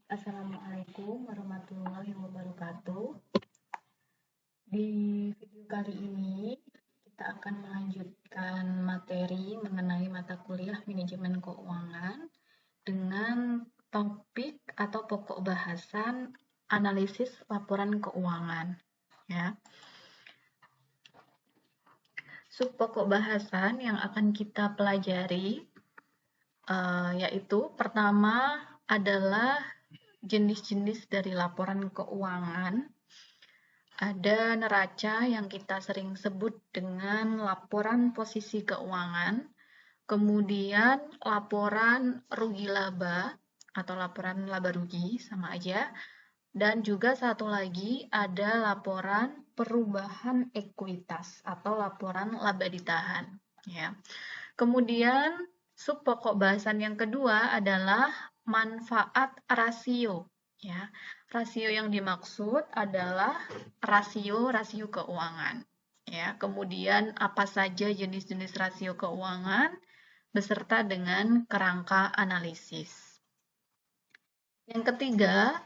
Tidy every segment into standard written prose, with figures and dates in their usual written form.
Assalamualaikum warahmatullahi wabarakatuh. Di video kali ini, kita akan melanjutkan materi mengenai mata kuliah manajemen keuangan dengan topik atau pokok bahasan analisis laporan keuangan. Ya. Sub pokok bahasan yang akan kita pelajari yaitu pertama adalah jenis-jenis dari laporan keuangan. Ada neraca yang kita sering sebut dengan laporan posisi keuangan, kemudian laporan rugi laba atau laporan laba rugi, sama aja, dan juga satu lagi ada laporan perubahan ekuitas atau laporan laba ditahan. Ya. Kemudian sub pokok bahasan yang kedua adalah manfaat rasio. Ya, rasio yang dimaksud adalah rasio keuangan. Ya, kemudian apa saja jenis-jenis rasio keuangan beserta dengan kerangka analisis. Yang ketiga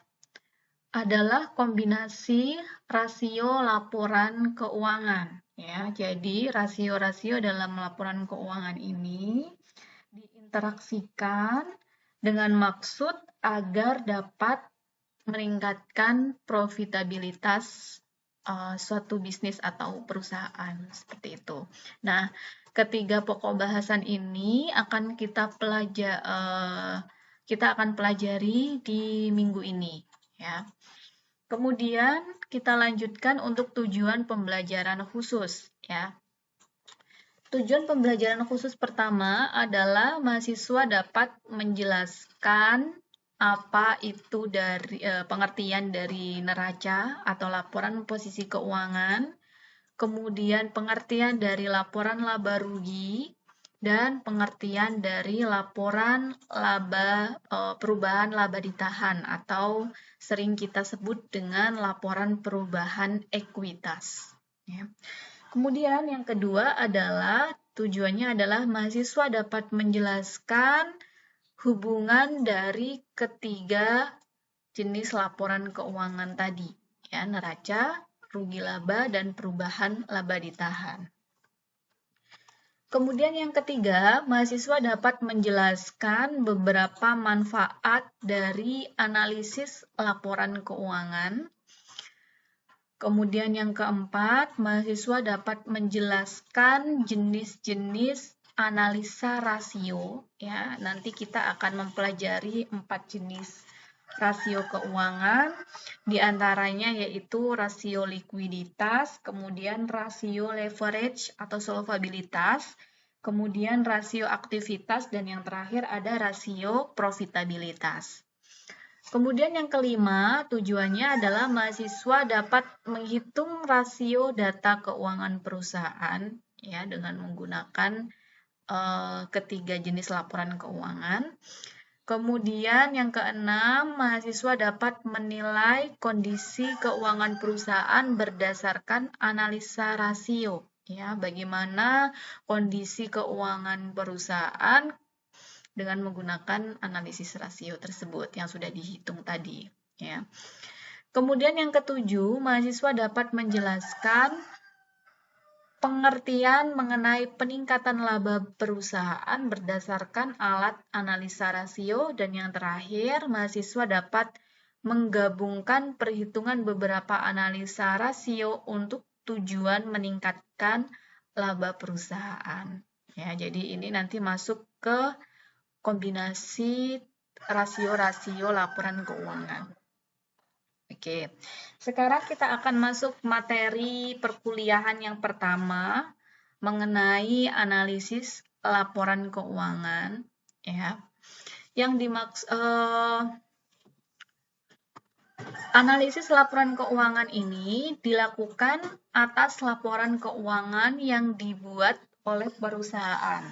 adalah kombinasi rasio laporan keuangan. Ya, jadi rasio-rasio dalam laporan keuangan ini diinteraksikan dengan maksud agar dapat meningkatkan profitabilitas suatu bisnis atau perusahaan, seperti itu. Nah, ketiga pokok bahasan ini akan kita pelajari di minggu ini, ya. Kemudian kita lanjutkan untuk tujuan pembelajaran khusus, ya. Tujuan pembelajaran khusus pertama adalah mahasiswa dapat menjelaskan apa itu dari pengertian dari neraca atau laporan posisi keuangan, kemudian pengertian dari laporan laba rugi, dan pengertian dari laporan perubahan laba ditahan atau sering kita sebut dengan laporan perubahan ekuitas. Ya. Kemudian yang kedua adalah tujuannya adalah mahasiswa dapat menjelaskan hubungan dari ketiga jenis laporan keuangan tadi, ya, neraca, rugi laba, dan perubahan laba ditahan. Kemudian yang ketiga, mahasiswa dapat menjelaskan beberapa manfaat dari analisis laporan keuangan. Kemudian yang keempat, mahasiswa dapat menjelaskan jenis-jenis analisa rasio. Ya, nanti kita akan mempelajari 4 jenis rasio keuangan, diantaranya yaitu rasio likuiditas, kemudian rasio leverage atau solvabilitas, kemudian rasio aktivitas, dan yang terakhir ada rasio profitabilitas. Kemudian yang kelima, tujuannya adalah mahasiswa dapat menghitung rasio data keuangan perusahaan ya dengan menggunakan ketiga jenis laporan keuangan. Kemudian yang keenam, mahasiswa dapat menilai kondisi keuangan perusahaan berdasarkan analisa rasio ya, bagaimana kondisi keuangan perusahaan dengan menggunakan analisis rasio tersebut yang sudah dihitung tadi. Ya. Kemudian yang ketujuh, mahasiswa dapat menjelaskan pengertian mengenai peningkatan laba perusahaan berdasarkan alat analisa rasio, dan yang terakhir, mahasiswa dapat menggabungkan perhitungan beberapa analisa rasio untuk tujuan meningkatkan laba perusahaan. Ya, jadi ini nanti masuk ke kombinasi rasio-rasio laporan keuangan. Oke, sekarang kita akan masuk materi perkuliahan yang pertama mengenai analisis laporan keuangan. Ya, yang analisis laporan keuangan ini dilakukan atas laporan keuangan yang dibuat oleh perusahaan.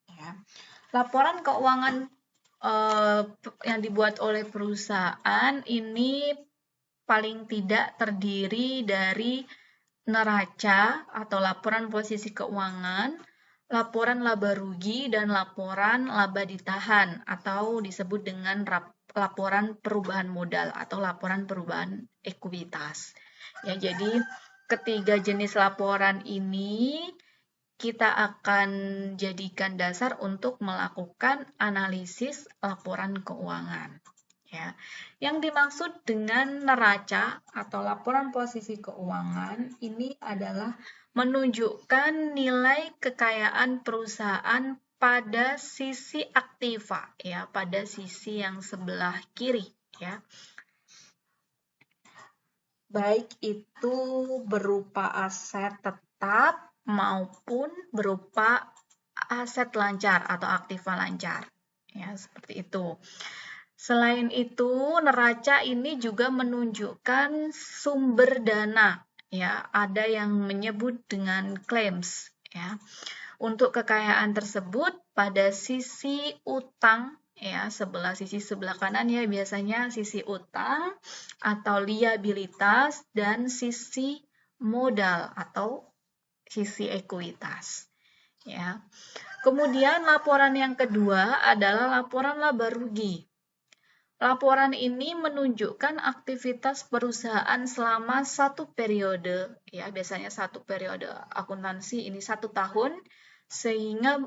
Ya. Laporan keuangan yang dibuat oleh perusahaan ini paling tidak terdiri dari neraca atau laporan posisi keuangan, laporan laba rugi, dan laporan laba ditahan atau disebut dengan laporan perubahan modal atau laporan perubahan ekuitas. Ya, jadi ketiga jenis laporan ini kita akan jadikan dasar untuk melakukan analisis laporan keuangan. Ya. Yang dimaksud dengan neraca atau laporan posisi keuangan ini adalah menunjukkan nilai kekayaan perusahaan pada sisi aktiva, ya, pada sisi yang sebelah kiri, ya. Baik itu berupa aset tetap maupun berupa aset lancar atau aktiva lancar. Ya, seperti itu. Selain itu, neraca ini juga menunjukkan sumber dana. Ya, ada yang menyebut dengan claims, ya. Untuk kekayaan tersebut pada sisi utang, ya, sisi sebelah kanan ya biasanya sisi utang atau liabilitas dan sisi modal atau sisi ekuitas, ya. Kemudian laporan yang kedua adalah laporan laba rugi. Laporan ini menunjukkan aktivitas perusahaan selama satu periode, ya biasanya satu periode akuntansi ini 1 tahun,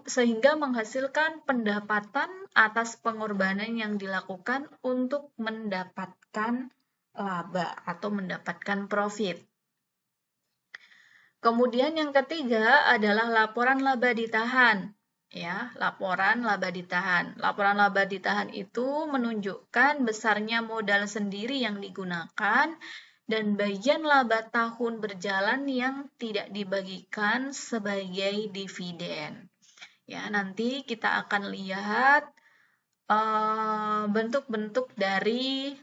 sehingga menghasilkan pendapatan atas pengorbanan yang dilakukan untuk mendapatkan laba atau mendapatkan profit. Kemudian yang ketiga adalah laporan laba ditahan. Ya, laporan laba ditahan. Laporan laba ditahan itu menunjukkan besarnya modal sendiri yang digunakan dan bagian laba tahun berjalan yang tidak dibagikan sebagai dividen. Ya, nanti kita akan lihat bentuk-bentuk dari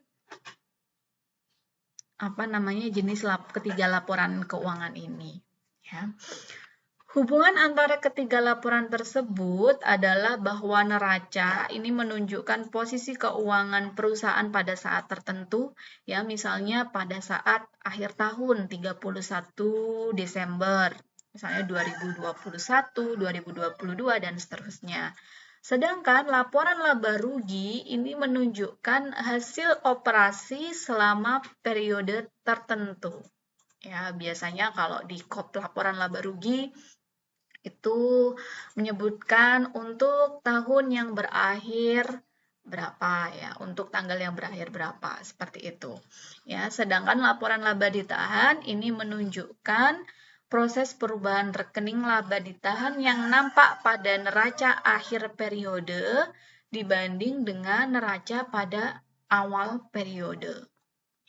jenis ketiga laporan keuangan ini. Ya. Hubungan antara ketiga laporan tersebut adalah bahwa neraca ini menunjukkan posisi keuangan perusahaan pada saat tertentu, ya misalnya pada saat akhir tahun 31 Desember, misalnya 2021, 2022 dan seterusnya. Sedangkan laporan laba rugi ini menunjukkan hasil operasi selama periode tertentu. Ya, biasanya kalau di KOP laporan laba rugi itu menyebutkan untuk tahun yang berakhir berapa ya, untuk tanggal yang berakhir berapa, seperti itu. Ya, sedangkan laporan laba ditahan ini menunjukkan proses perubahan rekening laba ditahan yang nampak pada neraca akhir periode dibanding dengan neraca pada awal periode.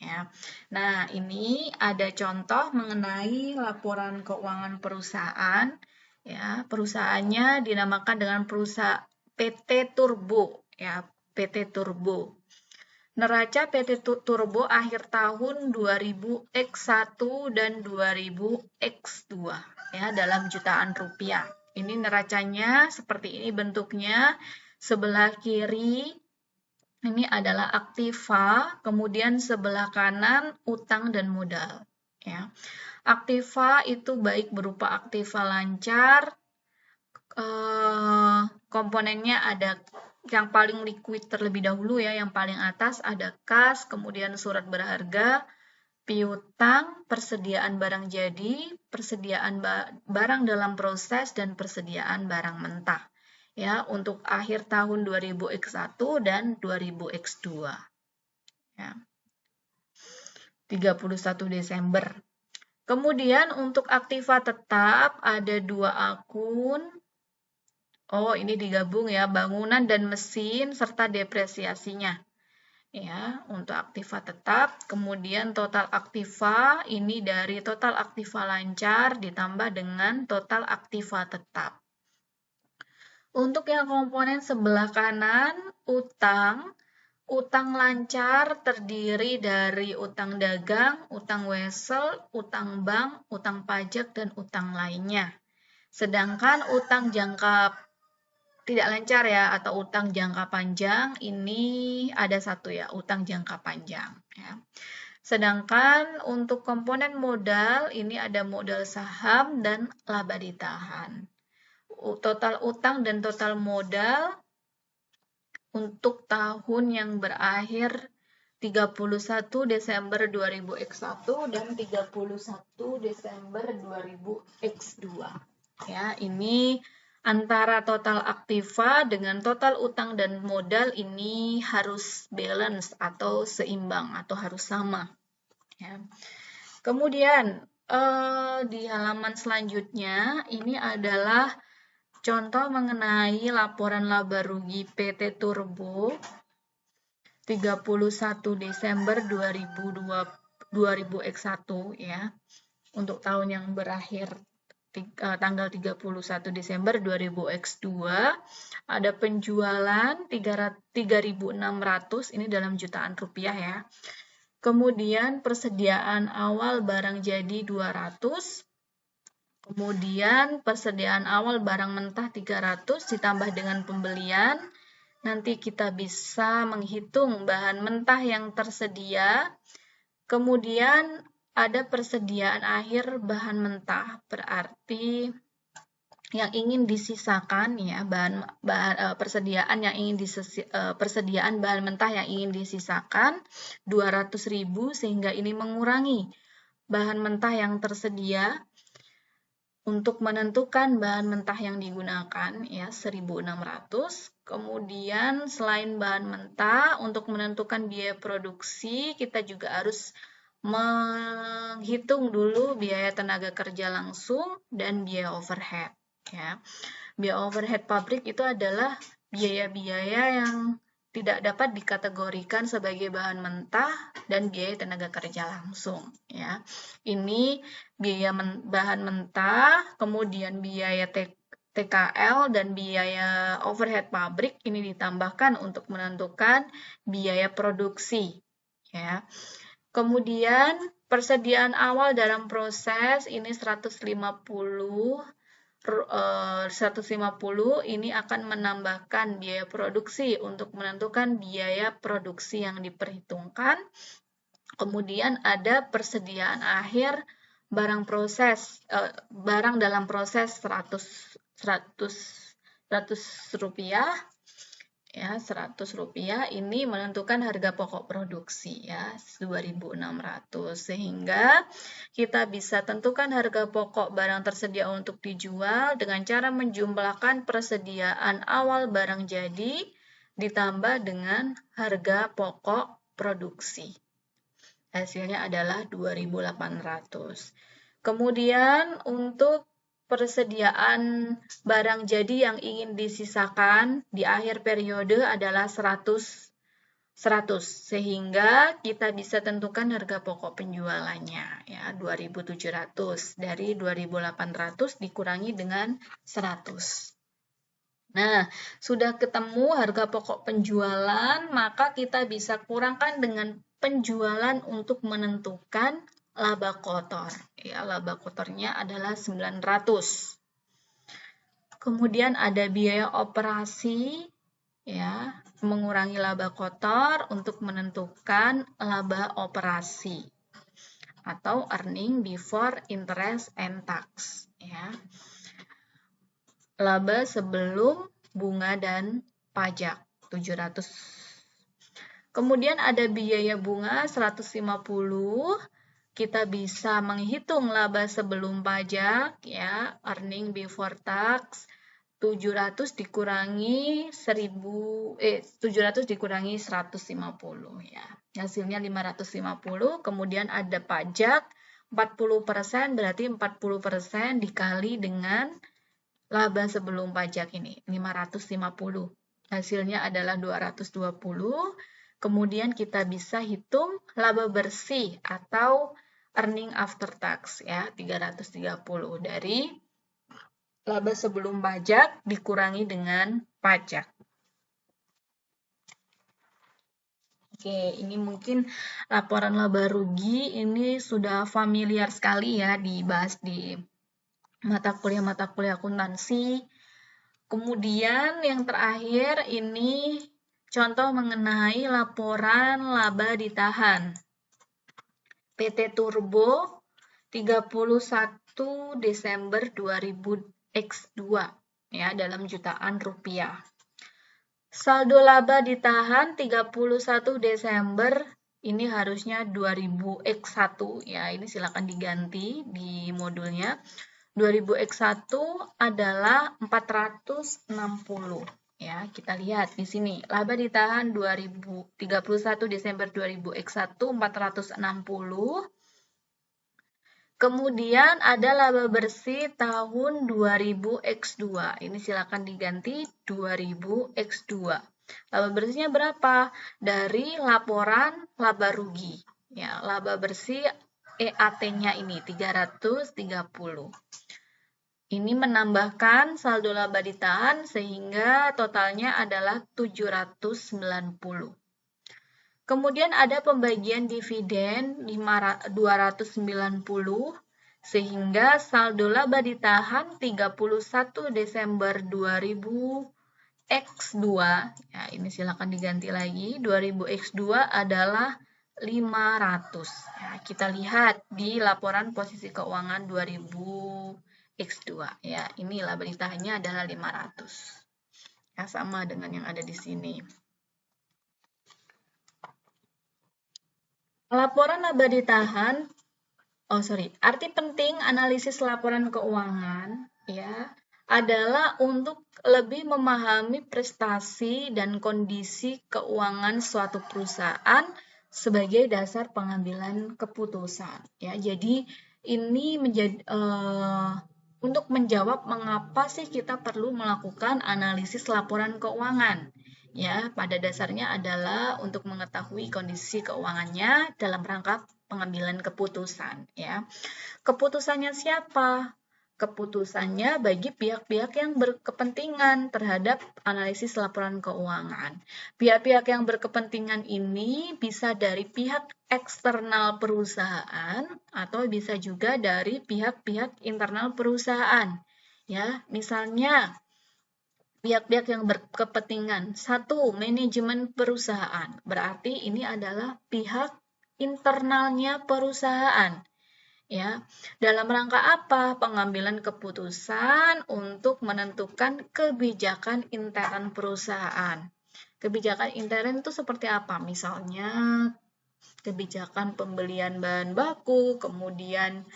Ya. Nah, ini ada contoh mengenai laporan keuangan perusahaan. Ya, perusahaannya dinamakan dengan perusahaan PT Turbo, ya, PT Turbo. Neraca PT Turbo akhir tahun 2000X1 dan 2000X2, ya, dalam jutaan rupiah. Ini neracanya seperti ini bentuknya. Sebelah kiri ini adalah aktiva, kemudian sebelah kanan utang dan modal, ya. Aktiva itu baik berupa aktiva lancar, komponennya ada yang paling liquid terlebih dahulu ya, yang paling atas ada kas, kemudian surat berharga, piutang, persediaan barang jadi, persediaan barang dalam proses, dan persediaan barang mentah. Ya, untuk akhir tahun 2000X1 dan 2000X2. Ya. 31 Desember. Kemudian untuk aktiva tetap ada 2 akun. Oh, ini digabung ya, bangunan dan mesin serta depresiasinya. Ya, untuk aktiva tetap, kemudian total aktiva ini dari total aktiva lancar ditambah dengan total aktiva tetap. Untuk yang komponen sebelah kanan, utang lancar terdiri dari utang dagang, utang wesel, utang bank, utang pajak, dan utang lainnya. Sedangkan utang jangka tidak lancar ya, atau utang jangka panjang, ini ada satu ya, utang jangka panjang. Ya. Sedangkan untuk komponen modal, ini ada modal saham dan laba ditahan. Total utang dan total modal untuk tahun yang berakhir 31 Desember 2000X1 dan 31 Desember 2000X2. Ya, ini antara total aktiva dengan total utang dan modal ini harus balance atau seimbang atau harus sama. Ya. Kemudian di halaman selanjutnya ini adalah contoh mengenai laporan laba rugi PT Turbo 31 Desember 2000X1 ya. Untuk tahun yang berakhir tanggal 31 Desember 2000X2 ada penjualan 3.600 ini dalam jutaan rupiah ya. Kemudian persediaan awal barang jadi 200. Kemudian persediaan awal barang mentah 300 ditambah dengan pembelian. Nanti kita bisa menghitung bahan mentah yang tersedia. Kemudian ada persediaan akhir bahan mentah, berarti yang ingin disisakan ya persediaan bahan mentah yang ingin disisakan 200.000 sehingga ini mengurangi bahan mentah yang tersedia. Untuk menentukan bahan mentah yang digunakan ya 1.600. Kemudian selain bahan mentah untuk menentukan biaya produksi kita juga harus menghitung dulu biaya tenaga kerja langsung dan biaya overhead ya. Biaya overhead pabrik itu adalah biaya-biaya yang tidak dapat dikategorikan sebagai bahan mentah dan biaya tenaga kerja langsung ya. Ini biaya bahan mentah, kemudian biaya TKL dan biaya overhead pabrik ini ditambahkan untuk menentukan biaya produksi ya. Kemudian persediaan awal dalam proses ini 150 ini akan menambahkan biaya produksi untuk menentukan biaya produksi yang diperhitungkan. Kemudian ada persediaan akhir barang dalam proses 100 rupiah ya 100 rupiah ini menentukan harga pokok produksi ya 2.600 sehingga kita bisa tentukan harga pokok barang tersedia untuk dijual dengan cara menjumlahkan persediaan awal barang jadi ditambah dengan harga pokok produksi. Hasilnya adalah 2.800. Kemudian untuk persediaan barang jadi yang ingin disisakan di akhir periode adalah 100 sehingga kita bisa tentukan harga pokok penjualannya ya 2.700 dari 2.800 dikurangi dengan 100. Nah, sudah ketemu harga pokok penjualan, maka kita bisa kurangkan dengan penjualan untuk menentukan laba kotor. Ya, laba kotornya adalah 900. Kemudian ada biaya operasi ya, mengurangi laba kotor untuk menentukan laba operasi atau earning before interest and tax ya. Laba sebelum bunga dan pajak 700. Kemudian ada biaya bunga 150. Kita bisa menghitung laba sebelum pajak ya, earning before tax 700 dikurangi 700 dikurangi 150 ya. Hasilnya 550. Kemudian ada pajak 40%, berarti 40% dikali dengan laba sebelum pajak ini 550. Hasilnya adalah 220. Kemudian kita bisa hitung laba bersih atau earning after tax ya 330 dari laba sebelum pajak dikurangi dengan pajak. Oke, ini mungkin laporan laba rugi ini sudah familiar sekali ya dibahas di mata kuliah akuntansi. Kemudian yang terakhir ini contoh mengenai laporan laba ditahan. PT Turbo 31 Desember 2000X2 ya dalam jutaan rupiah. Saldo laba ditahan 31 Desember, ini harusnya 2000X1 ya, ini silakan diganti di modulnya. 2000X1 adalah 460 ya. Kita lihat di sini, laba ditahan 31 Desember 2000X1 460. Kemudian ada laba bersih tahun 2000X2. Ini silakan diganti 2000X2. Laba bersihnya berapa? Dari laporan laba rugi. Ya, laba bersih EAT-nya ini 330. Ini menambahkan saldo laba ditahan sehingga totalnya adalah 790. Kemudian ada pembagian dividen 290 sehingga saldo laba ditahan 31 Desember 2000X2. Ya, ini silakan diganti lagi. 2000X2 adalah 500. Ya, kita lihat di laporan posisi keuangan 2000X2. Ya, ini laba ditahannya adalah 500. Ya, sama dengan yang ada di sini. Laporan laba ditahan, arti penting analisis laporan keuangan ya adalah untuk lebih memahami prestasi dan kondisi keuangan suatu perusahaan sebagai dasar pengambilan keputusan ya. Jadi ini menjadi untuk menjawab mengapa sih kita perlu melakukan analisis laporan keuangan. Ya, pada dasarnya adalah untuk mengetahui kondisi keuangannya dalam rangka pengambilan keputusan. Ya, keputusannya siapa? Keputusannya bagi pihak-pihak yang berkepentingan terhadap analisis laporan keuangan. Pihak-pihak yang berkepentingan ini bisa dari pihak eksternal perusahaan atau bisa juga dari pihak-pihak internal perusahaan. Ya, misalnya pihak-pihak yang berkepentingan. 1. Manajemen perusahaan. Berarti ini adalah pihak internalnya perusahaan. Ya, dalam rangka apa? Pengambilan keputusan untuk menentukan kebijakan intern perusahaan. Kebijakan intern itu seperti apa? Misalnya kebijakan pembelian bahan baku, kemudian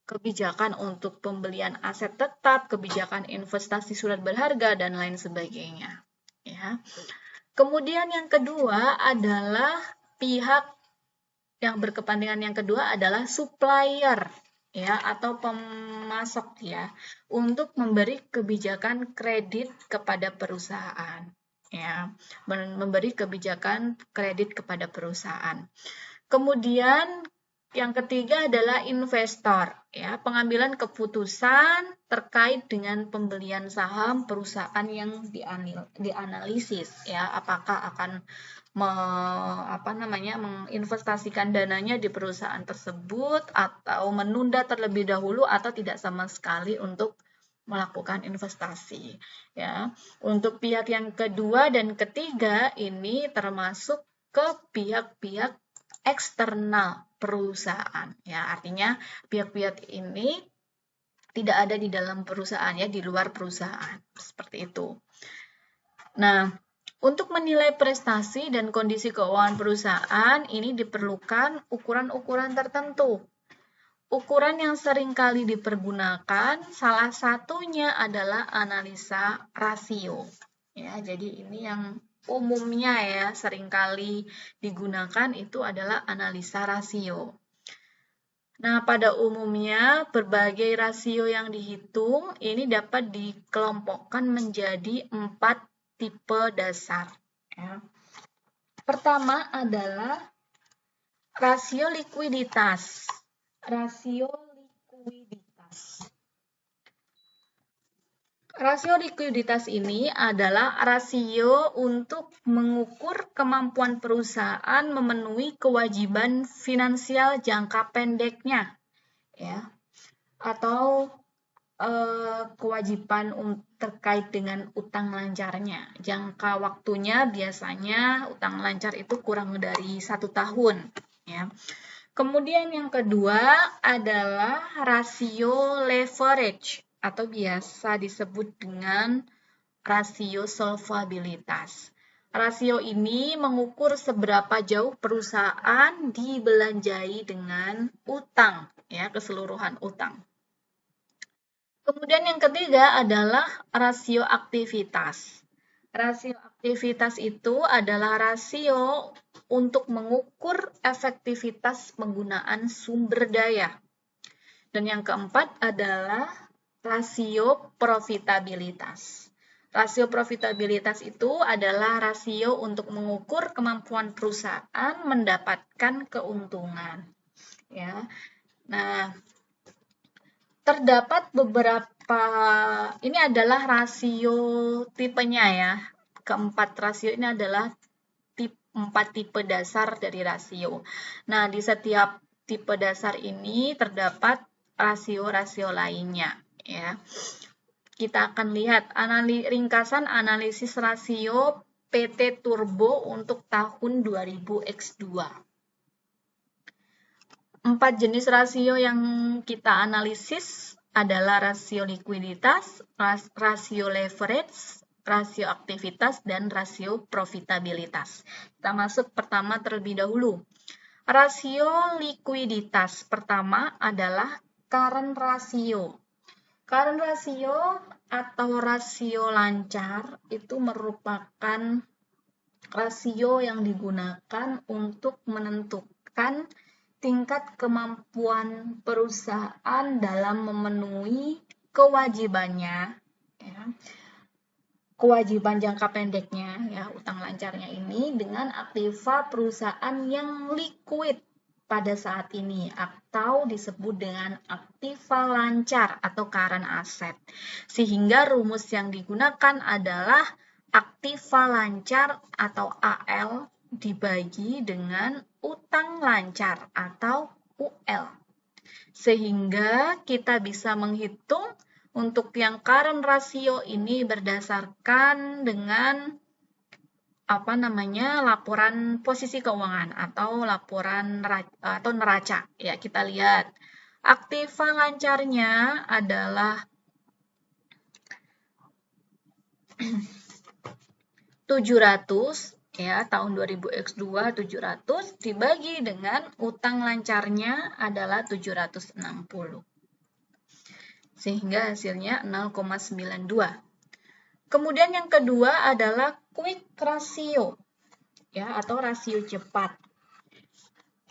kebijakan untuk pembelian aset tetap, kebijakan investasi surat berharga, dan lain sebagainya. Ya. Kemudian yang kedua adalah pihak yang berkepentingan yang kedua adalah supplier ya atau pemasok ya untuk memberi kebijakan kredit kepada perusahaan ya, memberi kebijakan kredit kepada perusahaan. Kemudian yang ketiga adalah investor, ya, pengambilan keputusan terkait dengan pembelian saham perusahaan yang dianalisis, ya, apakah akan menginvestasikan dananya di perusahaan tersebut atau menunda terlebih dahulu atau tidak sama sekali untuk melakukan investasi, ya. Untuk pihak yang kedua dan ketiga ini termasuk ke pihak-pihak eksternal perusahaan ya, artinya pihak-pihak ini tidak ada di dalam perusahaan ya, di luar perusahaan seperti itu. Nah, untuk menilai prestasi dan kondisi keuangan perusahaan ini diperlukan ukuran-ukuran tertentu. Ukuran yang sering kali dipergunakan salah satunya adalah analisa rasio ya, jadi ini yang umumnya ya seringkali digunakan itu adalah analisa rasio. Nah, pada umumnya berbagai rasio yang dihitung ini dapat dikelompokkan menjadi 4 tipe dasar. Ya. Pertama adalah rasio likuiditas. Rasio likuiditas. Rasio likuiditas ini adalah rasio untuk mengukur kemampuan perusahaan memenuhi kewajiban finansial jangka pendeknya, ya, atau kewajiban terkait dengan utang lancarnya. Jangka waktunya biasanya utang lancar itu kurang dari 1 tahun, ya. Kemudian yang kedua adalah rasio leverage atau biasa disebut dengan rasio solvabilitas. Rasio ini mengukur seberapa jauh perusahaan dibelanjai dengan utang, ya, keseluruhan utang. Kemudian yang ketiga adalah rasio aktivitas. Rasio aktivitas itu adalah rasio untuk mengukur efektivitas penggunaan sumber daya. Dan yang keempat adalah rasio profitabilitas. Rasio profitabilitas itu adalah rasio untuk mengukur kemampuan perusahaan mendapatkan keuntungan. Ya. Nah, terdapat beberapa, ini adalah rasio tipenya ya. Keempat rasio ini adalah 4 tipe dasar dari rasio. Nah, di setiap tipe dasar ini terdapat rasio-rasio lainnya ya. Kita akan lihat ringkasan analisis rasio PT Turbo untuk tahun 2000X2. 4 jenis rasio yang kita analisis adalah rasio likuiditas, rasio leverage, rasio aktivitas, dan rasio profitabilitas. Kita masuk pertama terlebih dahulu. Rasio likuiditas pertama adalah current ratio. Current ratio atau rasio lancar itu merupakan rasio yang digunakan untuk menentukan tingkat kemampuan perusahaan dalam memenuhi kewajibannya, ya, kewajiban jangka pendeknya, ya, utang lancarnya ini dengan aktiva perusahaan yang liquid pada saat ini atau disebut dengan aktiva lancar atau current asset. Sehingga rumus yang digunakan adalah aktiva lancar atau AL dibagi dengan utang lancar atau UL. Sehingga kita bisa menghitung untuk yang current ratio ini berdasarkan dengan laporan posisi keuangan atau laporan atau neraca. Ya, kita lihat. Aktiva lancarnya adalah 700 ya, tahun 2000X2 700 dibagi dengan utang lancarnya adalah 760. Sehingga hasilnya 0,92. Kemudian yang kedua adalah quick ratio ya, atau rasio cepat.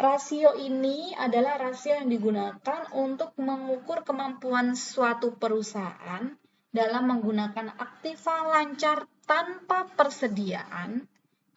Rasio ini adalah rasio yang digunakan untuk mengukur kemampuan suatu perusahaan dalam menggunakan aktiva lancar tanpa persediaan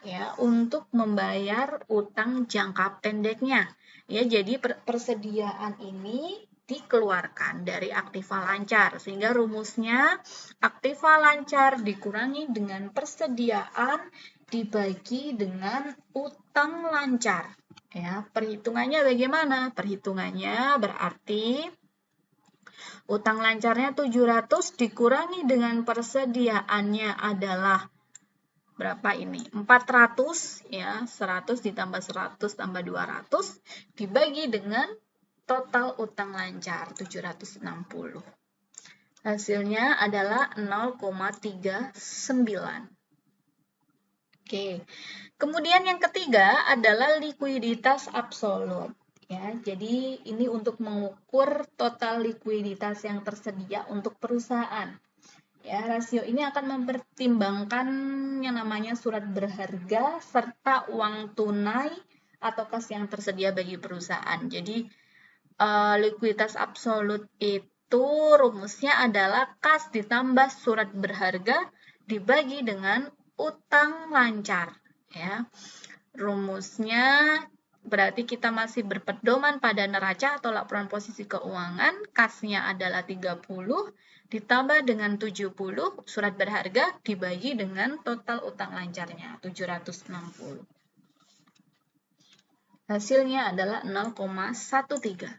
ya untuk membayar utang jangka pendeknya. Ya, jadi persediaan ini dikeluarkan dari aktiva lancar sehingga rumusnya aktiva lancar dikurangi dengan persediaan dibagi dengan utang lancar. Ya, perhitungannya bagaimana? Perhitungannya berarti utang lancarnya 700 dikurangi dengan persediaannya adalah berapa ini? 400 ya, 100 ditambah 100 tambah 200 dibagi dengan total utang lancar 760. Hasilnya adalah 0,39. Oke. Kemudian yang ketiga adalah likuiditas absolut. Ya, jadi ini untuk mengukur total likuiditas yang tersedia untuk perusahaan. Ya, rasio ini akan mempertimbangkan yang namanya surat berharga serta uang tunai atau kas yang tersedia bagi perusahaan. Jadi likuiditas absolut itu rumusnya adalah kas ditambah surat berharga dibagi dengan utang lancar. Ya, rumusnya berarti kita masih berpedoman pada neraca atau laporan posisi keuangan, kasnya adalah 30 ditambah dengan 70 surat berharga dibagi dengan total utang lancarnya 760. Hasilnya adalah 0,13.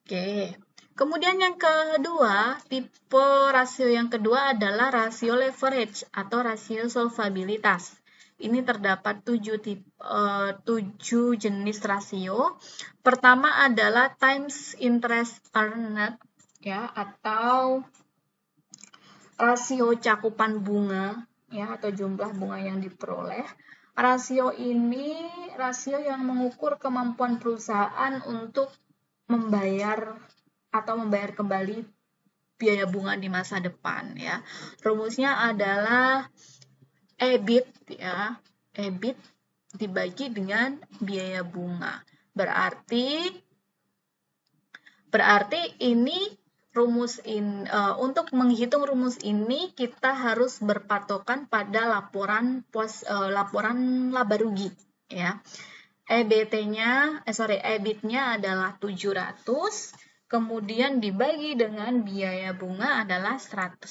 Oke. Kemudian yang kedua, tipe rasio yang kedua adalah rasio leverage atau rasio solvabilitas. Ini terdapat 7 jenis rasio. Pertama adalah times interest earned ya, atau rasio cakupan bunga ya atau jumlah bunga yang diperoleh. Rasio ini rasio yang mengukur kemampuan perusahaan untuk membayar kembali biaya bunga di masa depan ya. Rumusnya adalah EBIT ya. EBIT dibagi dengan biaya bunga. Berarti ini untuk menghitung rumus ini kita harus berpatokan pada laporan laba rugi ya. EBIT-nya adalah 700, kemudian dibagi dengan biaya bunga adalah 150.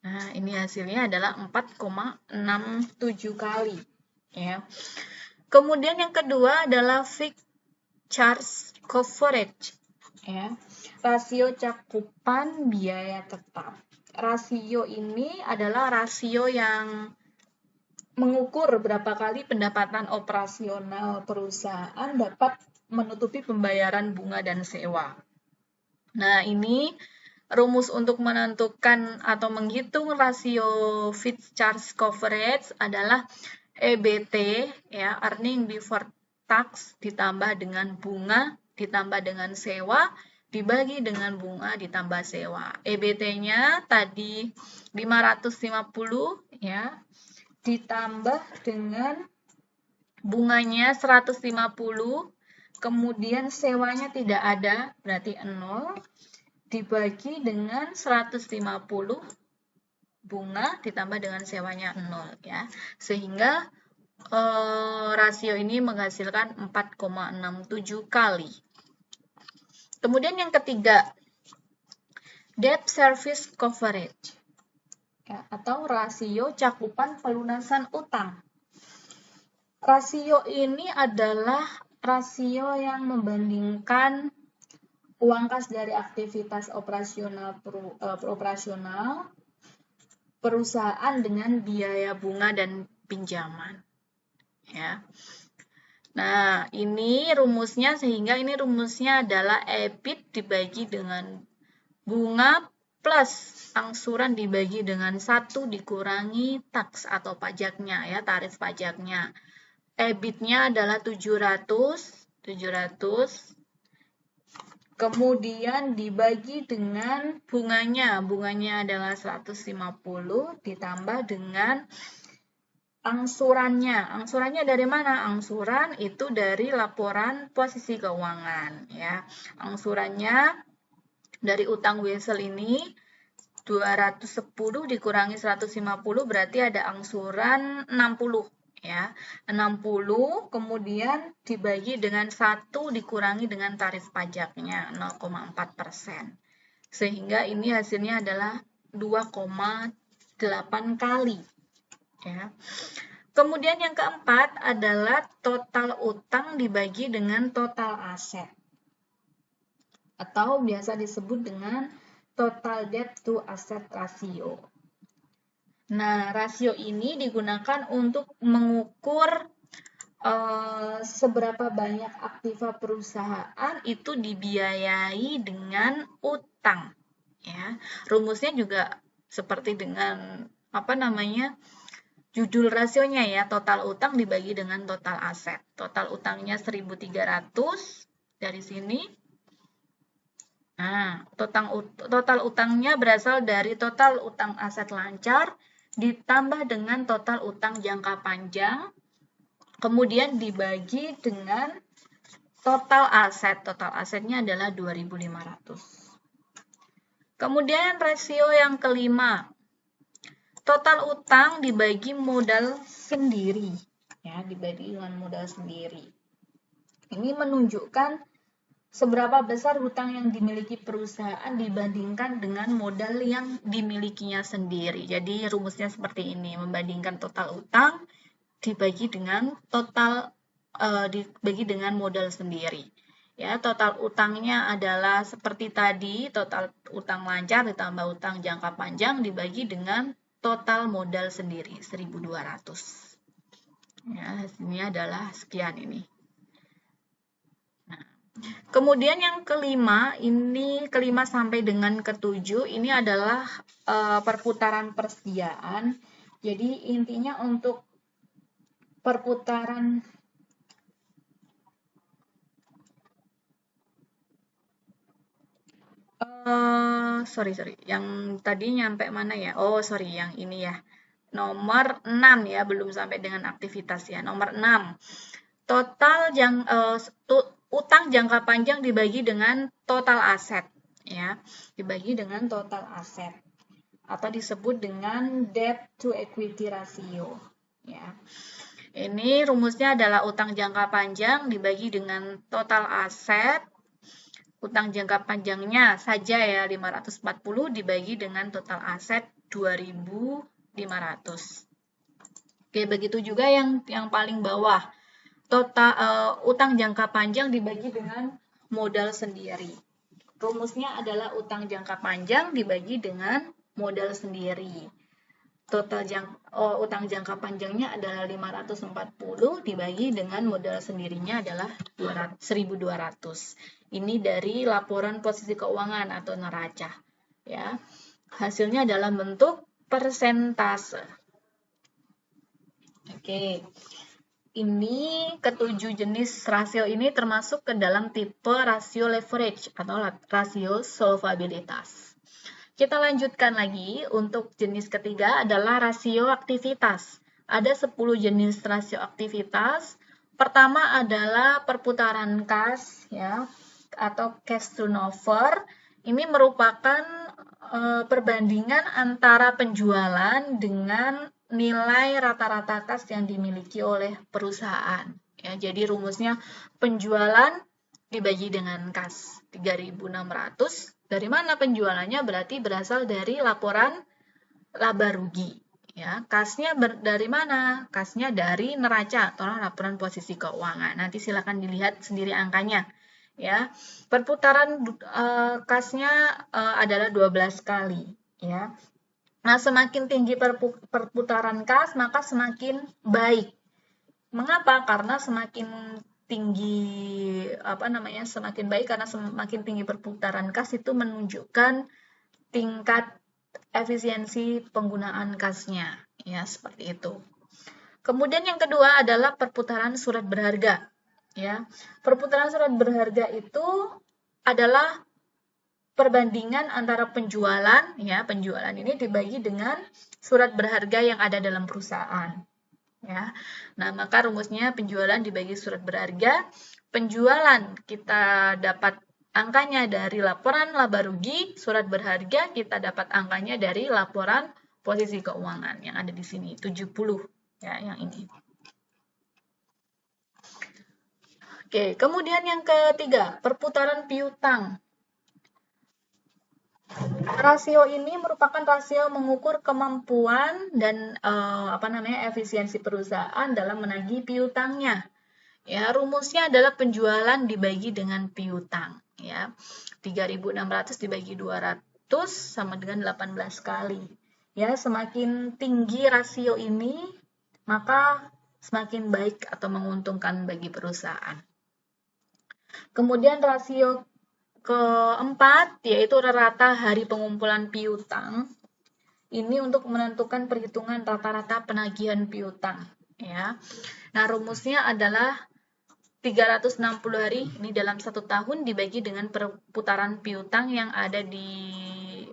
Nah, ini hasilnya adalah 4,67 kali ya. Kemudian yang kedua adalah fixed charge coverage ya. Rasio cakupan biaya tetap. Rasio ini adalah rasio yang mengukur berapa kali pendapatan operasional perusahaan dapat menutupi pembayaran bunga dan sewa. Nah, ini rumus untuk menentukan atau menghitung rasio fixed charge coverage adalah EBT ya, earning before tax ditambah dengan bunga ditambah dengan sewa dibagi dengan bunga ditambah sewa. EBT-nya tadi 550 ya, ditambah dengan bunganya 150, kemudian sewanya tidak ada, berarti 0, dibagi dengan 150 bunga ditambah dengan sewanya 0 ya. Sehingga rasio ini menghasilkan 4,67 kali. Kemudian yang ketiga, debt service coverage ya, atau rasio cakupan pelunasan utang. Rasio ini adalah rasio yang membandingkan uang kas dari aktivitas operasional perusahaan dengan biaya bunga dan pinjaman. Ya. Nah, ini rumusnya adalah EBIT dibagi dengan bunga plus angsuran dibagi dengan 1 dikurangi tax atau pajaknya ya, tarif pajaknya. EBIT-nya adalah 700, kemudian dibagi dengan bunganya adalah 150 ditambah dengan angsurannya dari mana? Angsuran itu dari laporan posisi keuangan ya. Angsurannya dari utang Wesel ini 210 dikurangi 150 berarti ada angsuran 60 ya. 60 kemudian dibagi dengan 1 dikurangi dengan tarif pajaknya 0,4%. Sehingga ini hasilnya adalah 2,8 kali ya. Kemudian yang keempat adalah total utang dibagi dengan total aset atau biasa disebut dengan total debt to asset ratio. Nah, rasio ini digunakan untuk mengukur seberapa banyak aktiva perusahaan itu dibiayai dengan utang. Ya, rumusnya juga seperti dengan judul rasionya ya, total utang dibagi dengan total aset. Total utangnya 1.300 dari sini. Nah, total utangnya berasal dari total utang aset lancar ditambah dengan total utang jangka panjang, kemudian dibagi dengan total aset. Total asetnya adalah 2.500. Kemudian rasio yang kelima, total utang dibagi modal sendiri. Ya, dibagi dengan modal sendiri. Ini menunjukkan seberapa besar hutang yang dimiliki perusahaan dibandingkan dengan modal yang dimilikinya sendiri. Jadi rumusnya seperti ini, membandingkan total utang dibagi dengan modal sendiri. Ya, total utangnya adalah seperti tadi, total utang lancar ditambah utang jangka panjang dibagi dengan total modal sendiri 1.200. Ya, hasilnya adalah sekian ini. Kemudian yang kelima, ini kelima sampai dengan ketujuh, ini adalah perputaran persediaan. Jadi intinya untuk perputaran sorry, yang tadi nyampe mana ya? Oh, sorry, yang ini ya. Nomor 6 ya, belum sampai dengan aktivitas ya. Nomor 6. Total utang jangka panjang dibagi dengan total aset ya. Dibagi dengan total aset atau disebut dengan debt to equity ratio ya. Ini rumusnya adalah utang jangka panjang dibagi dengan total aset. Utang jangka panjangnya saja ya 540 dibagi dengan total aset 2.500. Oke, begitu juga yang paling bawah. Total utang jangka panjang dibagi dengan modal sendiri. Rumusnya adalah utang jangka panjang dibagi dengan modal sendiri. Total utang jangka panjangnya adalah 540 dibagi dengan modal sendirinya adalah 1.200. Ini dari laporan posisi keuangan atau neraca. Ya. Hasilnya dalam bentuk persentase. Oke. Ini ketujuh jenis rasio ini termasuk ke dalam tipe rasio leverage atau rasio solvabilitas. Kita lanjutkan lagi, untuk jenis ketiga adalah rasio aktivitas. Ada 10 jenis rasio aktivitas. Pertama adalah perputaran kas ya atau cash turnover. Ini merupakan perbandingan antara penjualan dengan nilai rata-rata kas yang dimiliki oleh perusahaan. Ya, jadi rumusnya penjualan dibagi dengan kas 3.600. Dari mana penjualannya? Berarti berasal dari laporan laba rugi. Ya, kasnya dari mana? Kasnya dari neraca atau laporan posisi keuangan. Nanti silakan dilihat sendiri angkanya. Ya, perputaran kasnya adalah 12 kali. Ya, nah, semakin tinggi perputaran kas, maka semakin baik. Mengapa? Karena semakin tinggi semakin baik karena semakin tinggi perputaran kas itu menunjukkan tingkat efisiensi penggunaan kasnya. Ya, seperti itu. Kemudian yang kedua adalah perputaran surat berharga. Ya, perputaran surat berharga itu adalah perbandingan antara penjualan, ya, penjualan ini dibagi dengan surat berharga yang ada dalam perusahaan. Ya. Nah, maka rumusnya penjualan dibagi surat berharga. Penjualan kita dapat angkanya dari laporan laba rugi, surat berharga kita dapat angkanya dari laporan posisi keuangan yang ada di sini, 70 ya, yang ini. Oke, kemudian yang ketiga, perputaran piutang. Rasio ini merupakan rasio mengukur kemampuan dan efisiensi perusahaan dalam menagih piutangnya. Ya, rumusnya adalah penjualan dibagi dengan piutang. Ya, 3.600 dibagi 200 sama dengan 18 kali. Ya, semakin tinggi rasio ini, maka semakin baik atau menguntungkan bagi perusahaan. Kemudian rasio keempat, yaitu rata hari pengumpulan piutang. Ini untuk menentukan perhitungan rata-rata penagihan piutang. Ya. Nah, rumusnya adalah 360 hari ini dalam 1 tahun dibagi dengan perputaran piutang yang ada di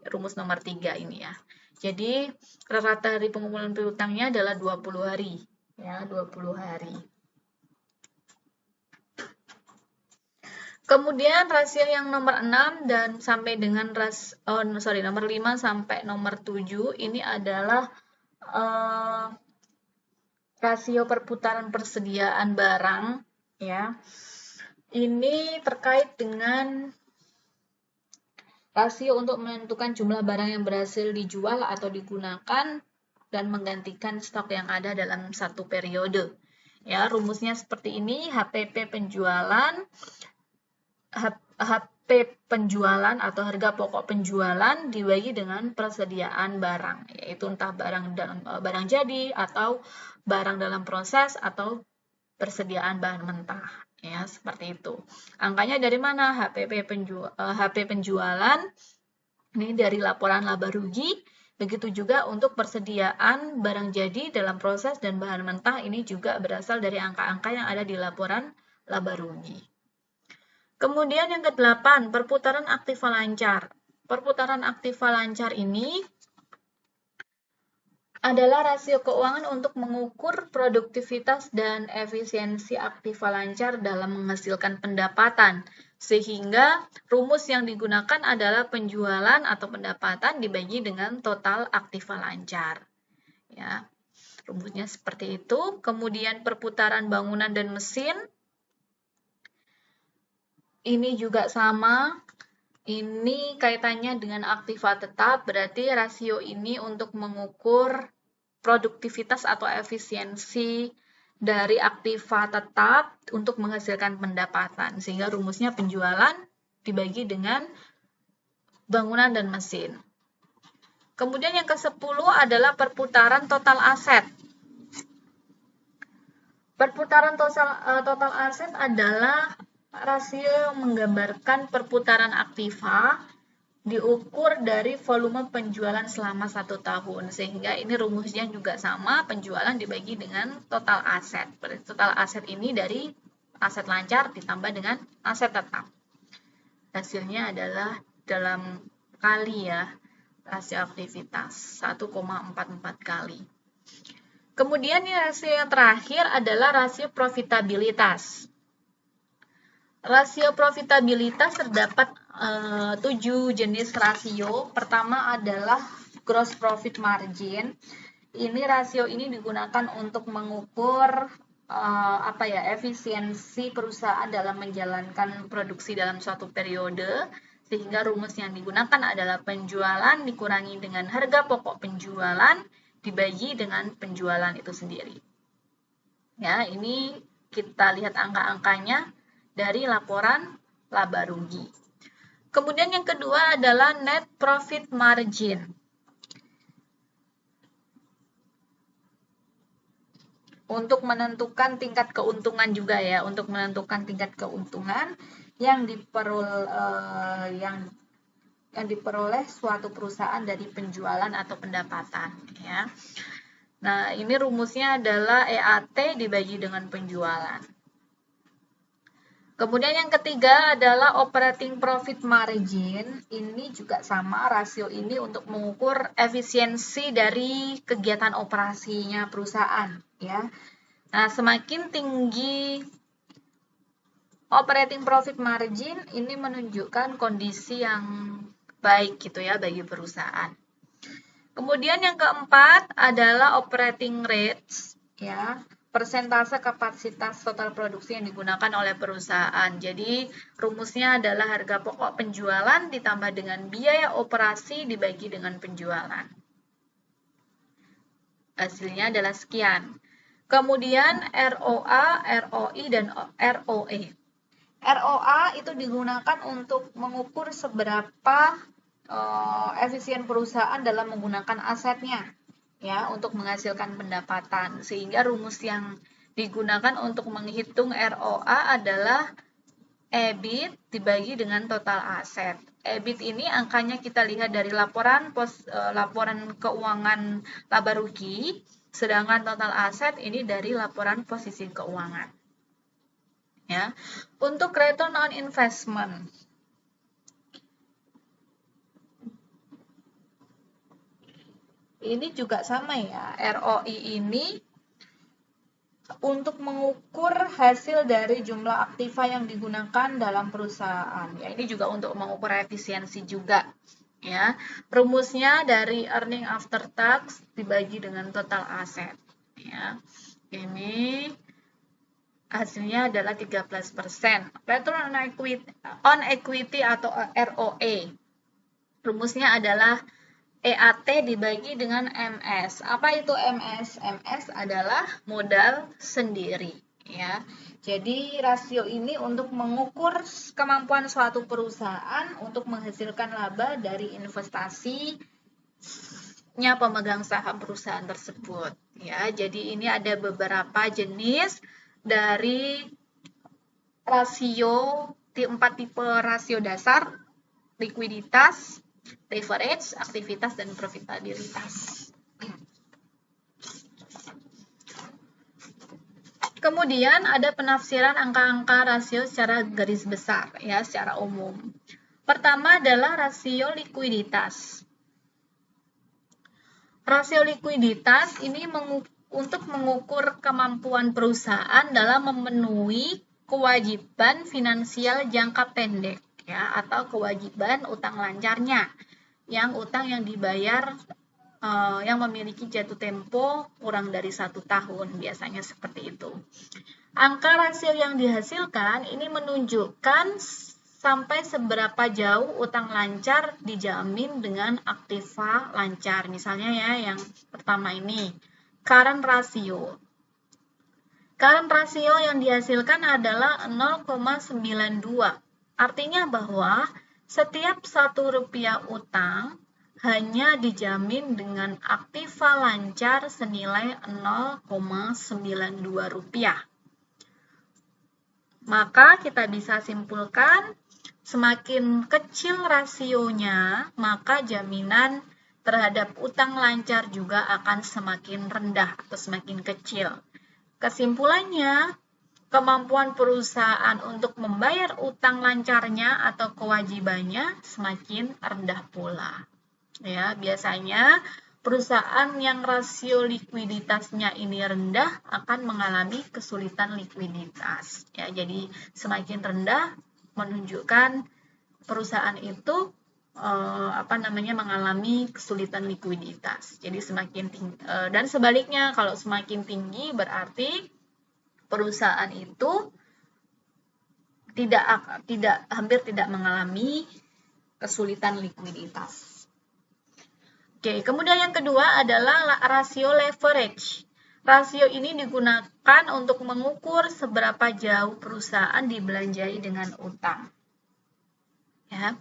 rumus nomor 3 ini ya. Jadi, rata hari pengumpulan piutangnya adalah 20 hari. Ya, 20 hari. Kemudian rasio yang nomor 6 dan sampai dengan nomor 5 sampai nomor 7 ini adalah rasio perputaran persediaan barang ya. Ini terkait dengan rasio untuk menentukan jumlah barang yang berhasil dijual atau digunakan dan menggantikan stok yang ada dalam satu periode. Ya, rumusnya seperti ini, HPP penjualan atau harga pokok penjualan dibagi dengan persediaan barang, yaitu entah barang jadi atau barang dalam proses atau persediaan bahan mentah. Ya, seperti itu. Angkanya dari mana? HP penjualan ini dari laporan laba rugi. Begitu juga untuk persediaan barang jadi dalam proses dan bahan mentah ini juga berasal dari angka-angka yang ada di laporan laba rugi. Kemudian yang ke-8, perputaran aktiva lancar. Perputaran aktiva lancar ini adalah rasio keuangan untuk mengukur produktivitas dan efisiensi aktiva lancar dalam menghasilkan pendapatan. Sehingga rumus yang digunakan adalah penjualan atau pendapatan dibagi dengan total aktiva lancar. Ya, rumusnya seperti itu. Kemudian perputaran bangunan dan mesin. Ini juga sama. Ini kaitannya dengan aktiva tetap, berarti rasio ini untuk mengukur produktivitas atau efisiensi dari aktiva tetap untuk menghasilkan pendapatan. Sehingga rumusnya penjualan dibagi dengan bangunan dan mesin. Kemudian yang ke-10 adalah perputaran total aset. Perputaran total aset adalah rasio yang menggambarkan perputaran aktiva diukur dari volume penjualan selama 1 tahun. Sehingga ini rumusnya juga sama, penjualan dibagi dengan total aset. Berarti total aset ini dari aset lancar ditambah dengan aset tetap. Hasilnya adalah dalam kali ya, rasio aktivitas 1,44 kali. Kemudian rasio yang terakhir adalah rasio profitabilitas. Rasio profitabilitas terdapat 7 jenis rasio. Pertama adalah gross profit margin. Ini rasio ini digunakan untuk mengukur efisiensi perusahaan dalam menjalankan produksi dalam suatu periode. Sehingga rumus yang digunakan adalah penjualan dikurangi dengan harga pokok penjualan dibagi dengan penjualan itu sendiri. Ya, ini kita lihat angka-angkanya dari laporan laba rugi. Kemudian yang kedua adalah net profit margin. Untuk menentukan tingkat keuntungan juga ya, untuk menentukan tingkat keuntungan yang diperoleh suatu perusahaan dari penjualan atau pendapatan ya. Nah, ini rumusnya adalah EAT dibagi dengan penjualan. Kemudian yang ketiga adalah operating profit margin. Ini juga sama, rasio ini untuk mengukur efisiensi dari kegiatan operasinya perusahaan ya. Nah, semakin tinggi operating profit margin ini menunjukkan kondisi yang baik gitu ya bagi perusahaan. Kemudian yang keempat adalah operating rates ya, persentase kapasitas total produksi yang digunakan oleh perusahaan. Jadi rumusnya adalah harga pokok penjualan ditambah dengan biaya operasi dibagi dengan penjualan. Hasilnya adalah sekian. Kemudian ROA, ROI, dan ROE. ROA itu digunakan untuk mengukur seberapa efisien perusahaan dalam menggunakan asetnya ya untuk menghasilkan pendapatan. Sehingga rumus yang digunakan untuk menghitung ROA adalah EBIT dibagi dengan total aset. EBIT ini angkanya kita lihat dari laporan keuangan laba rugi, sedangkan total aset ini dari laporan posisi keuangan. Ya. Untuk return on investment. Ini juga sama ya, ROI ini untuk mengukur hasil dari jumlah aktiva yang digunakan dalam perusahaan. Ya, ini juga untuk mengukur efisiensi juga. Ya, rumusnya dari earning after tax dibagi dengan total aset. Ya, ini hasilnya adalah 13%. Return on equity atau ROE. Rumusnya adalah EAT dibagi dengan MS. Apa itu MS? MS adalah modal sendiri ya. Jadi rasio ini untuk mengukur kemampuan suatu perusahaan untuk menghasilkan laba dari investasinya pemegang saham perusahaan tersebut ya. Jadi ini ada beberapa jenis dari rasio 4 tipe rasio dasar, likuiditas, leverage, aktivitas, dan profitabilitas. Kemudian ada penafsiran angka-angka rasio secara garis besar, ya, secara umum. Pertama adalah rasio likuiditas. Rasio likuiditas ini untuk mengukur kemampuan perusahaan dalam memenuhi kewajiban finansial jangka pendek, ya, atau kewajiban utang lancarnya, yang utang yang dibayar yang memiliki jatuh tempo kurang dari 1 tahun, biasanya seperti itu. Angka rasio yang dihasilkan ini menunjukkan sampai seberapa jauh utang lancar dijamin dengan aktiva lancar. Misalnya ya, yang pertama ini, current ratio. Current ratio yang dihasilkan adalah 0,92. Artinya bahwa setiap Rp1 utang hanya dijamin dengan aktiva lancar senilai 0,92 rupiah. Maka kita bisa simpulkan, semakin kecil rasionya, maka jaminan terhadap utang lancar juga akan semakin rendah atau semakin kecil. Kesimpulannya, kemampuan perusahaan untuk membayar utang lancarnya atau kewajibannya semakin rendah pula. Ya, biasanya perusahaan yang rasio likuiditasnya ini rendah akan mengalami kesulitan likuiditas. Ya, jadi semakin rendah menunjukkan perusahaan itu mengalami kesulitan likuiditas. Jadi semakin tinggi, dan sebaliknya kalau semakin tinggi berarti perusahaan itu hampir tidak mengalami kesulitan likuiditas. Oke, kemudian yang kedua adalah rasio leverage. Rasio ini digunakan untuk mengukur seberapa jauh perusahaan dibelanjai dengan utang. Ya.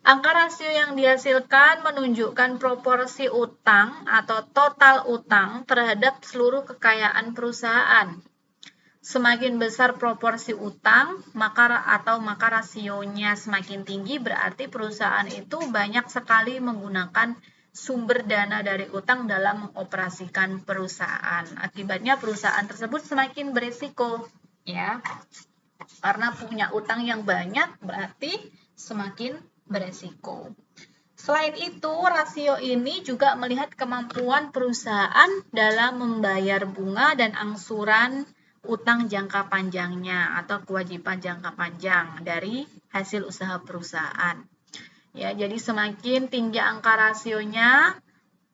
Angka rasio yang dihasilkan menunjukkan proporsi utang atau total utang terhadap seluruh kekayaan perusahaan. Semakin besar proporsi utang, maka rasionya semakin tinggi, berarti perusahaan itu banyak sekali menggunakan sumber dana dari utang dalam mengoperasikan perusahaan. Akibatnya perusahaan tersebut semakin berisiko, ya. Karena punya utang yang banyak berarti semakin berisiko. Selain itu, rasio ini juga melihat kemampuan perusahaan dalam membayar bunga dan angsuran utang jangka panjangnya atau kewajiban jangka panjang dari hasil usaha perusahaan. Ya, jadi semakin tinggi angka rasionya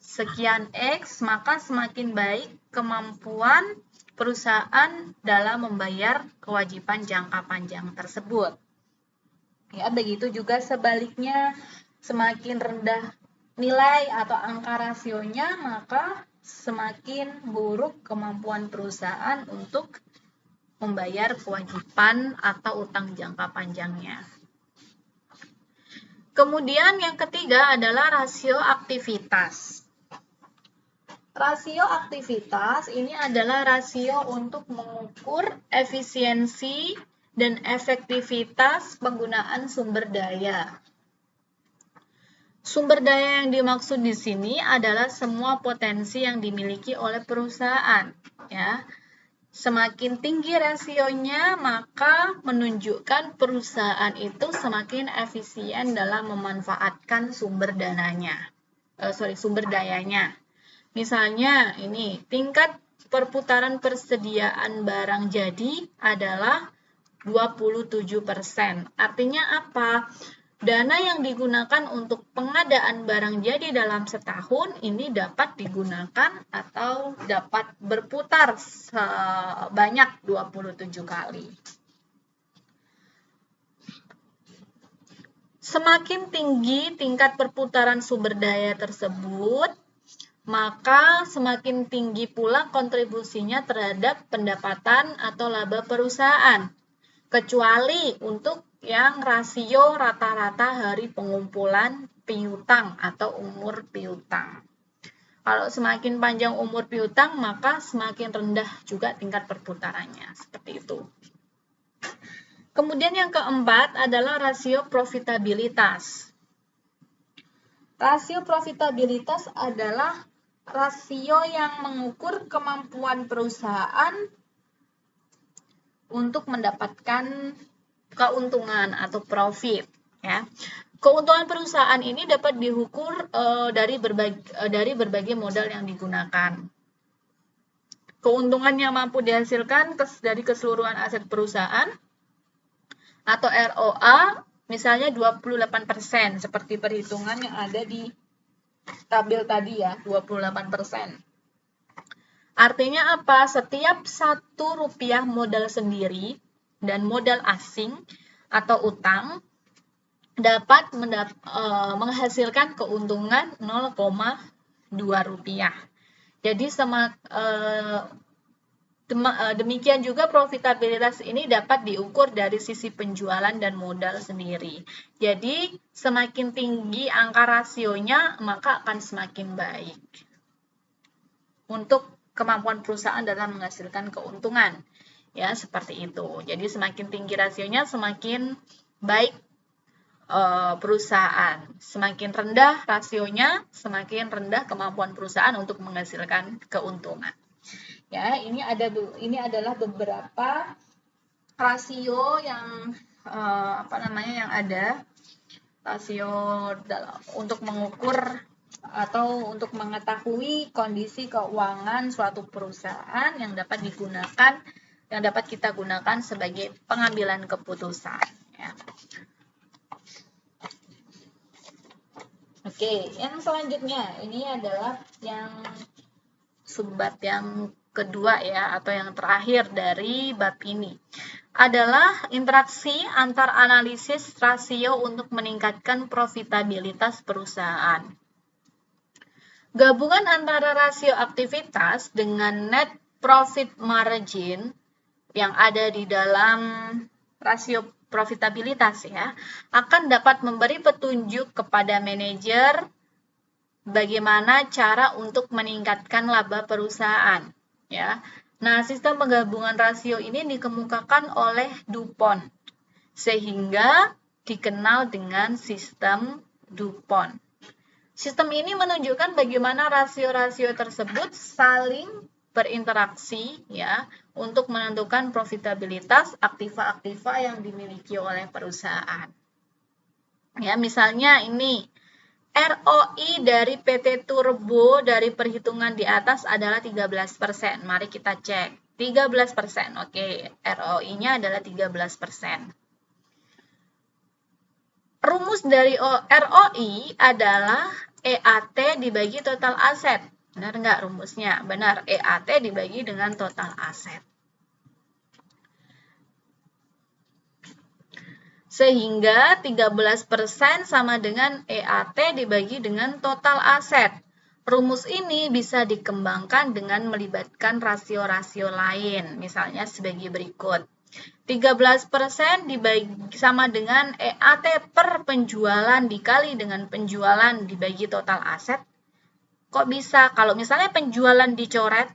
sekian X, maka semakin baik kemampuan perusahaan dalam membayar kewajiban jangka panjang tersebut. Ya, begitu juga sebaliknya, semakin rendah nilai atau angka rasionya, maka semakin buruk kemampuan perusahaan untuk membayar kewajiban atau utang jangka panjangnya. Kemudian yang ketiga adalah rasio aktivitas. Rasio aktivitas ini adalah rasio untuk mengukur efisiensi dan efektivitas penggunaan sumber daya. Sumber daya yang dimaksud di sini adalah semua potensi yang dimiliki oleh perusahaan, ya. Semakin tinggi rasionya, maka menunjukkan perusahaan itu semakin efisien dalam memanfaatkan sumber dayanya. Misalnya ini, tingkat perputaran persediaan barang jadi adalah 27%. Artinya apa? Dana yang digunakan untuk pengadaan barang jadi dalam setahun ini dapat digunakan atau dapat berputar sebanyak 27 kali. Semakin tinggi tingkat perputaran sumber daya tersebut, maka semakin tinggi pula kontribusinya terhadap pendapatan atau laba perusahaan. Kecuali untuk yang rasio rata-rata hari pengumpulan piutang atau umur piutang. Kalau semakin panjang umur piutang, maka semakin rendah juga tingkat perputarannya. Seperti itu. Kemudian yang keempat adalah rasio profitabilitas. Rasio profitabilitas adalah rasio yang mengukur kemampuan perusahaan untuk mendapatkan keuntungan atau profit, ya. Keuntungan perusahaan ini dapat diukur dari berbagai modal yang digunakan. Keuntungan yang mampu dihasilkan dari keseluruhan aset perusahaan atau ROA misalnya 28%, seperti perhitungan yang ada di tabel tadi ya, 28%. Artinya apa? Setiap Rp1 modal sendiri dan modal asing atau utang dapat menghasilkan keuntungan 0,2 rupiah. Jadi demikian juga profitabilitas ini dapat diukur dari sisi penjualan dan modal sendiri. Jadi semakin tinggi angka rasionya maka akan semakin baik untuk kemampuan perusahaan dalam menghasilkan keuntungan. Ya, seperti itu. Jadi semakin tinggi rasionya semakin baik perusahaan. Semakin rendah rasionya, semakin rendah kemampuan perusahaan untuk menghasilkan keuntungan. Ya, ini adalah beberapa rasio yang yang ada. Rasio untuk mengukur atau untuk mengetahui kondisi keuangan suatu perusahaan yang dapat kita gunakan sebagai pengambilan keputusan. Ya. Oke, yang selanjutnya ini adalah yang subbab yang kedua ya, atau yang terakhir dari bab ini adalah interaksi antar analisis rasio untuk meningkatkan profitabilitas perusahaan. Gabungan antara rasio aktivitas dengan net profit margin yang ada di dalam rasio profitabilitas ya, akan dapat memberi petunjuk kepada manajer bagaimana cara untuk meningkatkan laba perusahaan ya. Nah, sistem penggabungan rasio ini dikemukakan oleh DuPont sehingga dikenal dengan sistem DuPont. Sistem ini menunjukkan bagaimana rasio-rasio tersebut saling berinteraksi ya untuk menentukan profitabilitas aktiva-aktiva yang dimiliki oleh perusahaan. Ya, misalnya ini ROI dari PT Turbo dari perhitungan di atas adalah 13%. Mari kita cek. 13%. Oke, ROI-nya adalah 13%. Rumus dari ROI adalah EAT dibagi total aset. Benar nggak rumusnya? Benar, EAT dibagi dengan total aset. Sehingga 13% sama dengan EAT dibagi dengan total aset. Rumus ini bisa dikembangkan dengan melibatkan rasio-rasio lain, misalnya sebagai berikut. 13% dibagi sama dengan EAT per penjualan dikali dengan penjualan dibagi total aset. Kok bisa? Kalau misalnya penjualan dicoret,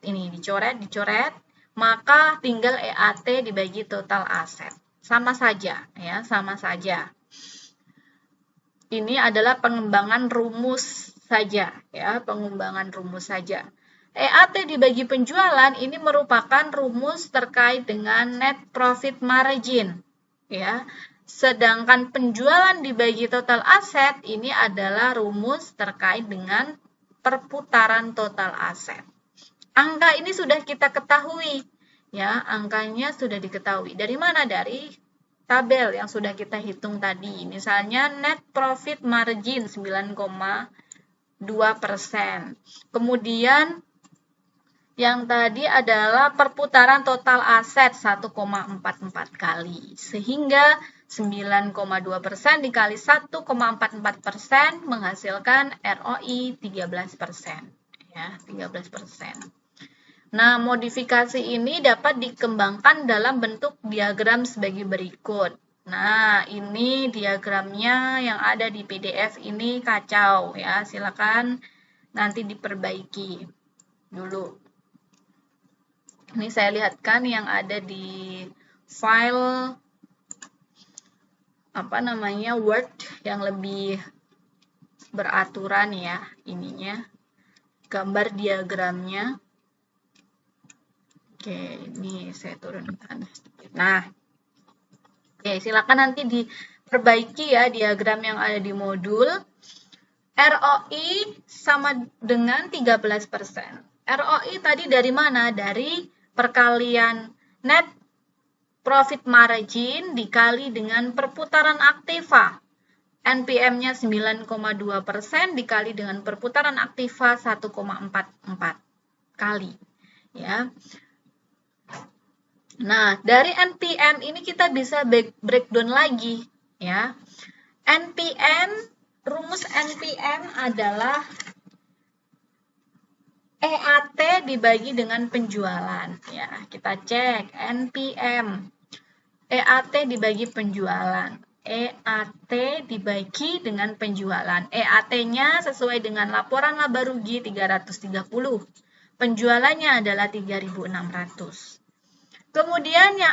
maka tinggal EAT dibagi total aset. Sama saja, ya, sama saja. Ini adalah pengembangan rumus saja, ya, pengembangan rumus saja. EAT dibagi penjualan ini merupakan rumus terkait dengan net profit margin, ya. Sedangkan penjualan dibagi total aset ini adalah rumus terkait dengan perputaran total aset. Angka ini sudah kita ketahui, ya, angkanya sudah diketahui. Dari mana? Dari tabel yang sudah kita hitung tadi. Misalnya net profit margin 9,2%. Kemudian yang tadi adalah perputaran total aset 1,44 kali. Sehingga 9,2% dikali 1,44% menghasilkan ROI 13%. Ya, 13%. Nah, modifikasi ini dapat dikembangkan dalam bentuk diagram sebagai berikut. Nah, ini diagramnya yang ada di PDF ini kacau ya. Silakan nanti diperbaiki dulu. Ini saya lihatkan yang ada di file Word yang lebih beraturan ya ininya, gambar diagramnya. Oke, ini saya turunkan. Nah, oke, silakan nanti diperbaiki ya diagram yang ada di modul. ROI sama dengan 13%. ROI tadi dari mana? Dari perkalian net profit margin dikali dengan perputaran aktiva. NPM-nya 9,2% dikali dengan perputaran aktiva 1,44 kali. Ya. Nah, dari NPM ini kita bisa breakdown lagi. Ya. Rumus NPM adalah EAT dibagi dengan penjualan. Ya, kita cek NPM. EAT dibagi penjualan. EAT dibagi dengan penjualan. EAT-nya sesuai dengan laporan laba rugi 330. Penjualannya adalah 3.600. Kemudian yang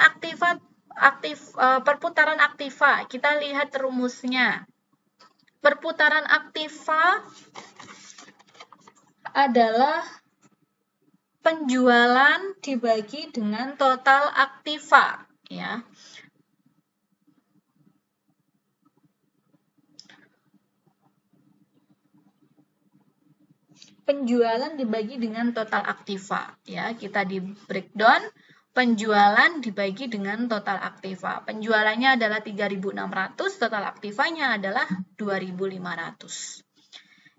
perputaran aktiva, kita lihat rumusnya. Perputaran aktiva adalah penjualan dibagi dengan total aktiva, ya. Penjualan dibagi dengan total aktiva, ya. Kita di breakdown penjualan dibagi dengan total aktiva. Penjualannya adalah 3.600, total aktivanya adalah 2.500.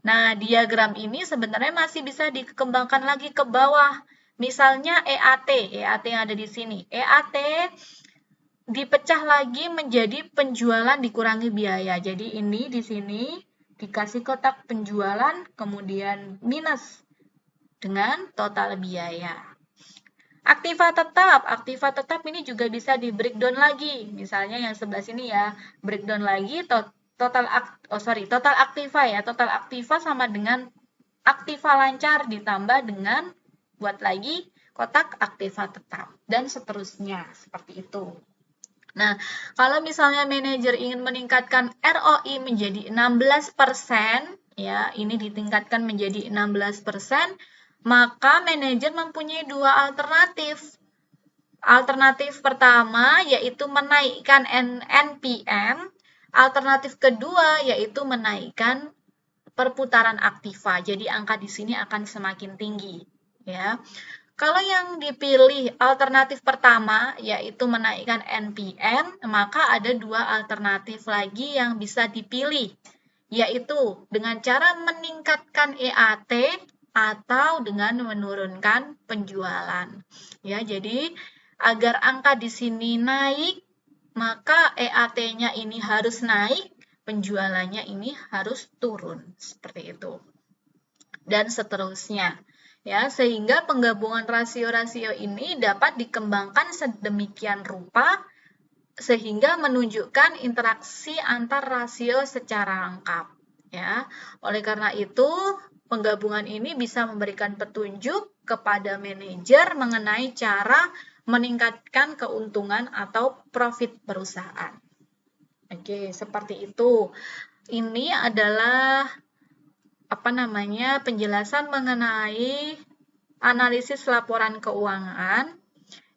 Nah, diagram ini sebenarnya masih bisa dikembangkan lagi ke bawah. Misalnya EAT yang ada di sini. EAT dipecah lagi menjadi penjualan dikurangi biaya. Jadi ini di sini dikasih kotak penjualan, kemudian minus dengan total biaya. Aktiva tetap ini juga bisa di breakdown lagi. Misalnya yang sebelah sini ya, breakdown lagi total aktiva ya. Total aktiva sama dengan aktiva lancar ditambah dengan buat lagi kotak aktiva tetap dan seterusnya seperti itu. Nah, kalau misalnya manajer ingin meningkatkan ROI menjadi 16%, ya, ini ditingkatkan menjadi 16%, maka manajer mempunyai dua alternatif. Alternatif pertama yaitu menaikkan NPM, alternatif kedua yaitu menaikkan perputaran aktiva. Jadi angka di sini akan semakin tinggi, ya. Kalau yang dipilih alternatif pertama yaitu menaikkan NPM, maka ada dua alternatif lagi yang bisa dipilih, yaitu dengan cara meningkatkan EAT atau dengan menurunkan penjualan. Ya, jadi agar angka di sini naik, maka EAT-nya ini harus naik, penjualannya ini harus turun, seperti itu. Dan seterusnya. Ya, sehingga penggabungan rasio-rasio ini dapat dikembangkan sedemikian rupa sehingga menunjukkan interaksi antar rasio secara lengkap. Ya, oleh karena itu, penggabungan ini bisa memberikan petunjuk kepada manajer mengenai cara meningkatkan keuntungan atau profit perusahaan. Oke, seperti itu. Ini adalah penjelasan mengenai analisis laporan keuangan.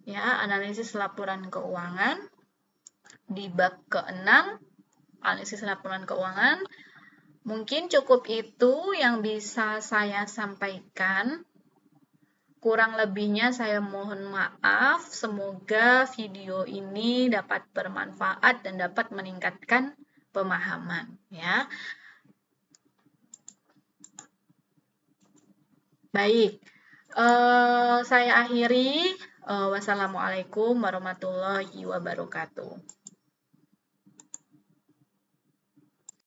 Ya, analisis laporan keuangan di bab ke-6, analisis laporan keuangan. Mungkin cukup itu yang bisa saya sampaikan. Kurang lebihnya saya mohon maaf. Semoga video ini dapat bermanfaat dan dapat meningkatkan pemahaman, ya. Baik, saya akhiri. Wassalamualaikum warahmatullahi wabarakatuh.